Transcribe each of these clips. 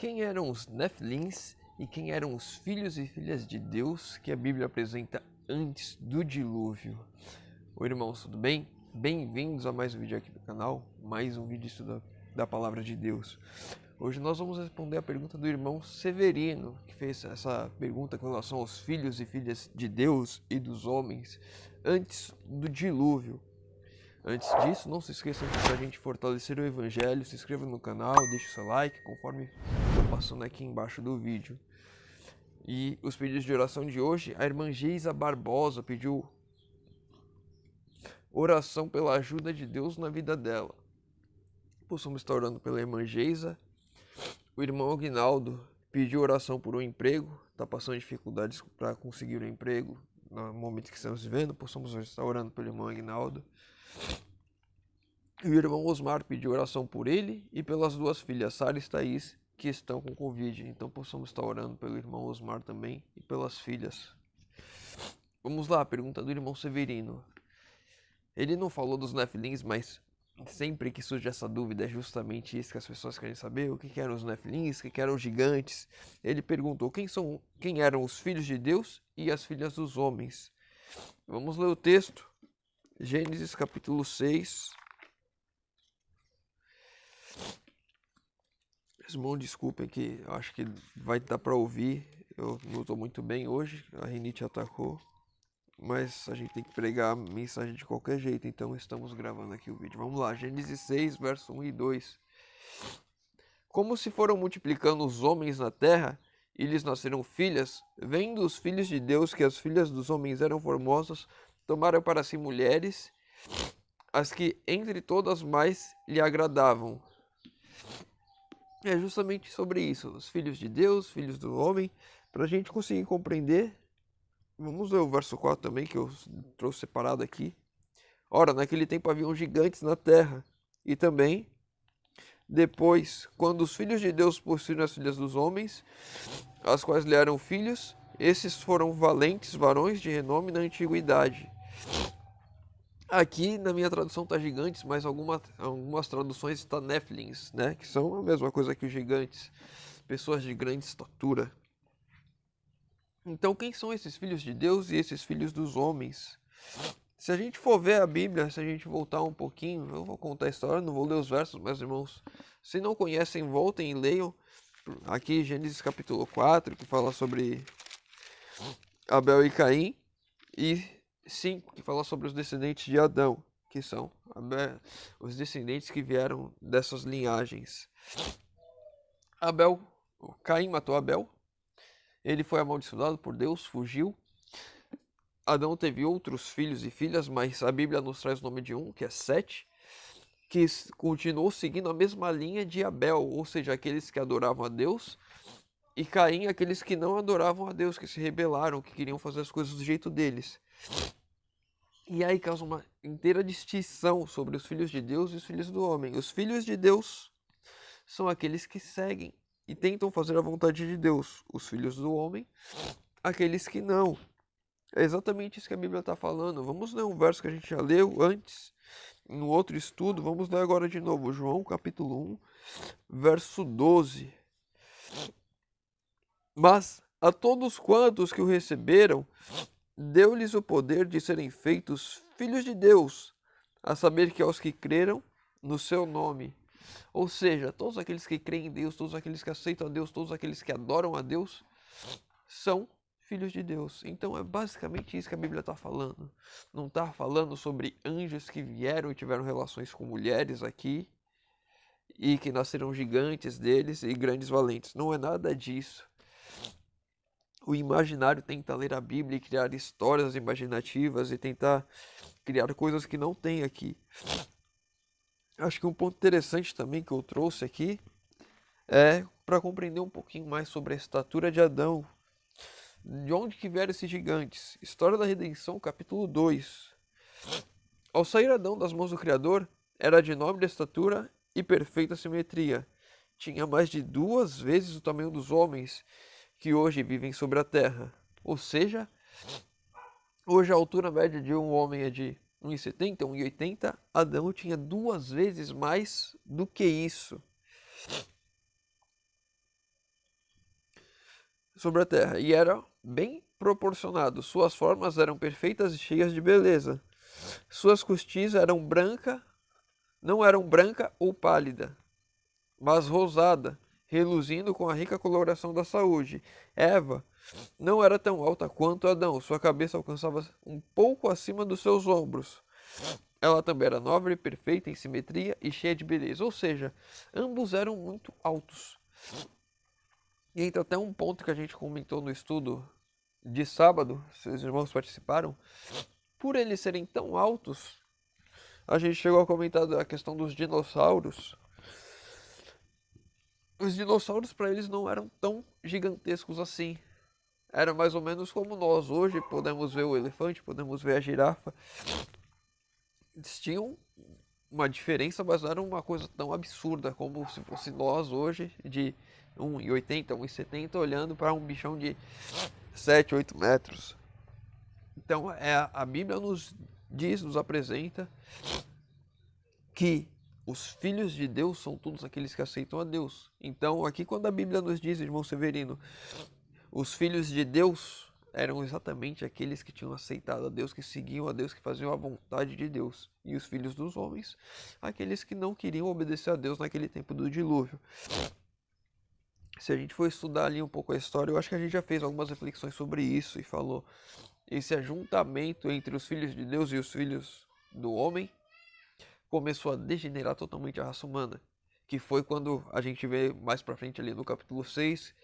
Quem eram os Nefilins e quem eram os filhos e filhas de Deus que a Bíblia apresenta antes do dilúvio? Oi, irmãos, tudo bem? Bem-vindos a mais um vídeo aqui do canal, mais um vídeo estudo da Palavra de Deus. Hoje nós vamos responder a pergunta do irmão Severino, que fez essa pergunta com relação aos filhos e filhas de Deus e dos homens antes do dilúvio. Antes disso, não se esqueçam de a gente fortalecer o Evangelho, se inscreva no canal, deixe o seu like, conforme estou passando aqui embaixo do vídeo. E os pedidos de oração de hoje, a irmã Geisa Barbosa pediu oração pela ajuda de Deus na vida dela. Possamos estar orando pela irmã Geisa. O irmão Aguinaldo pediu oração por um emprego, está passando dificuldades para conseguir um emprego no momento que estamos vivendo. Possamos estar orando pelo irmão Aguinaldo. E o irmão Osmar pediu oração por ele e pelas duas filhas, Sara e Thaís, que estão com Covid. Então possamos estar orando pelo irmão Osmar também e pelas filhas. Vamos lá, a pergunta do irmão Severino. Ele não falou dos Nefilins, mas sempre que surge essa dúvida é justamente isso que as pessoas querem saber. O que eram os Nefilins, o que eram os gigantes. Ele perguntou quem eram os filhos de Deus e as filhas dos homens. Vamos ler o texto. Gênesis capítulo 6. Irmão, desculpem que eu acho que vai dar para ouvir. Eu não estou muito bem hoje, a rinite atacou. Mas a gente tem que pregar a mensagem de qualquer jeito, então estamos gravando aqui o vídeo. Vamos lá, Gênesis 6, verso 1 e 2. Como se foram multiplicando os homens na terra, e lhes nasceram filhas, vendo os filhos de Deus que as filhas dos homens eram formosas, tomaram para si mulheres, as que entre todas mais lhe agradavam. É justamente sobre isso, os filhos de Deus, filhos do homem, para a gente conseguir compreender. Vamos ler o verso 4 também, que eu trouxe separado aqui. Ora, naquele tempo haviam gigantes na terra, e também, depois, quando os filhos de Deus possuíram as filhas dos homens, as quais lhe eram filhos, esses foram valentes varões de renome na antiguidade. Aqui na minha tradução está gigantes, mas algumas traduções está Nefilins, né? Que são a mesma coisa que os gigantes, pessoas de grande estatura. Então quem são esses filhos de Deus e esses filhos dos homens? Se a gente for ver a Bíblia, se a gente voltar um pouquinho, eu vou contar a história, não vou ler os versos, meus irmãos. Se não conhecem, voltem e leiam. Aqui Gênesis capítulo 4, que fala sobre Abel e Caim, e 5, que fala sobre os descendentes de Adão, que são os descendentes que vieram dessas linhagens. Caim matou Abel, ele foi amaldiçoado por Deus, fugiu. Adão teve outros filhos e filhas, mas a Bíblia nos traz o nome de um, que é Sete, que continuou seguindo a mesma linha de Abel, ou seja, aqueles que adoravam a Deus, e Caim, aqueles que não adoravam a Deus, que se rebelaram, que queriam fazer as coisas do jeito deles. E aí causa uma inteira distinção sobre os filhos de Deus e os filhos do homem. Os filhos de Deus são aqueles que seguem e tentam fazer a vontade de Deus. Os filhos do homem, aqueles que não. É exatamente isso que a Bíblia está falando. Vamos ler um verso que a gente já leu antes, em um outro estudo. Vamos ler agora de novo. João capítulo 1, verso 12. Mas a todos quantos que o receberam, deu-lhes o poder de serem feitos filhos de Deus, a saber que aos que creram no seu nome. Ou seja, todos aqueles que creem em Deus, todos aqueles que aceitam a Deus, todos aqueles que adoram a Deus, são filhos de Deus. Então é basicamente isso que a Bíblia está falando. Não está falando sobre anjos que vieram e tiveram relações com mulheres aqui, e que nasceram gigantes deles e grandes valentes. Não é nada disso. O imaginário tenta ler a Bíblia e criar histórias imaginativas e tentar criar coisas que não tem aqui. Acho que um ponto interessante também que eu trouxe aqui é para compreender um pouquinho mais sobre a estatura de Adão. De onde que vieram esses gigantes? História da Redenção, capítulo 2. Ao sair Adão das mãos do Criador, era de nobre estatura e perfeita simetria. Tinha mais de 2 vezes o tamanho dos homens que hoje vivem sobre a terra. Ou seja, hoje a altura média de um homem é de 1,70, 1,80. Adão tinha 2 vezes mais do que isso. sobre a terra, e era bem proporcionado. Suas formas eram perfeitas e cheias de beleza. Suas costis não eram branca ou pálida, mas rosada, reluzindo com a rica coloração da saúde. Eva não era tão alta quanto Adão, sua cabeça alcançava um pouco acima dos seus ombros. Ela também era nobre, perfeita em simetria e cheia de beleza, ou seja, ambos eram muito altos. E entra até um ponto que a gente comentou no estudo de sábado, seus irmãos participaram, por eles serem tão altos, a gente chegou a comentar a questão dos dinossauros. Os dinossauros para eles não eram tão gigantescos assim. Era mais ou menos como nós. Hoje podemos ver o elefante, podemos ver a girafa. Eles tinham uma diferença, mas não era uma coisa tão absurda como se fosse nós hoje, de 1,80, 1,70, olhando para um bichão de 7, 8 metros. Então a Bíblia nos diz, nos apresenta que os filhos de Deus são todos aqueles que aceitam a Deus. Então aqui quando a Bíblia nos diz, irmão Severino, os filhos de Deus eram exatamente aqueles que tinham aceitado a Deus, que seguiam a Deus, que faziam a vontade de Deus. E os filhos dos homens, aqueles que não queriam obedecer a Deus naquele tempo do dilúvio. Se a gente for estudar ali um pouco a história, eu acho que a gente já fez algumas reflexões sobre isso e falou esse ajuntamento entre os filhos de Deus e os filhos do homem começou a degenerar totalmente a raça humana, que foi quando a gente vê mais pra frente ali no capítulo 6,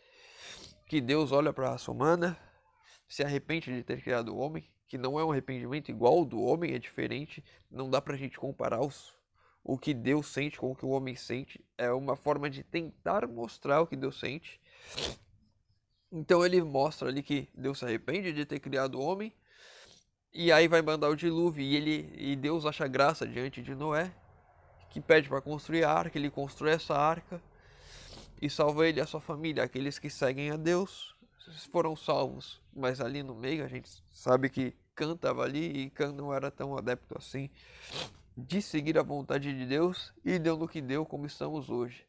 que Deus olha para a raça humana, se arrepende de ter criado o homem, que não é um arrependimento igual ao do homem, é diferente, não dá pra gente comparar o que Deus sente com o que o homem sente, é uma forma de tentar mostrar o que Deus sente. Então ele mostra ali que Deus se arrepende de ter criado o homem, e aí vai mandar o dilúvio, e Deus acha graça diante de Noé, que pede para construir a arca, ele constrói essa arca, e salva ele e a sua família. Aqueles que seguem a Deus foram salvos, mas ali no meio a gente sabe que Cã estava ali, e Cã não era tão adepto assim de seguir a vontade de Deus, e deu no que deu, como estamos hoje.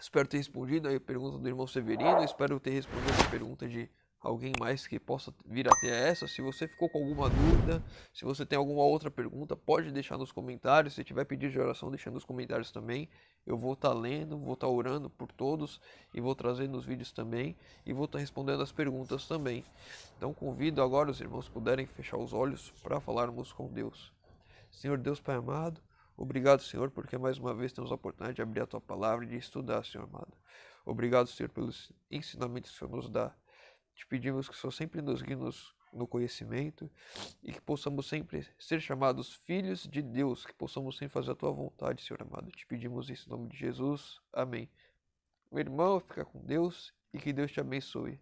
Espero ter respondido a pergunta do irmão Severino, espero ter respondido a pergunta de alguém mais que possa vir até essa. Se você ficou com alguma dúvida, se você tem alguma outra pergunta, pode deixar nos comentários. Se tiver pedido de oração, deixa nos comentários também. Eu vou estar lendo, vou estar orando por todos e vou trazer nos vídeos também e vou estar respondendo as perguntas também. Então convido agora os irmãos puderem fechar os olhos para falarmos com Deus. Senhor Deus Pai amado, obrigado, Senhor, porque mais uma vez temos a oportunidade de abrir a Tua Palavra e de estudar, Senhor amado. Obrigado, Senhor, pelos ensinamentos que o Senhor nos dá. Te pedimos que o Senhor sempre nos guie no conhecimento e que possamos sempre ser chamados filhos de Deus, que possamos sempre fazer a Tua vontade, Senhor amado. Te pedimos isso em nome de Jesus. Amém. Meu irmão, fica com Deus e que Deus te abençoe.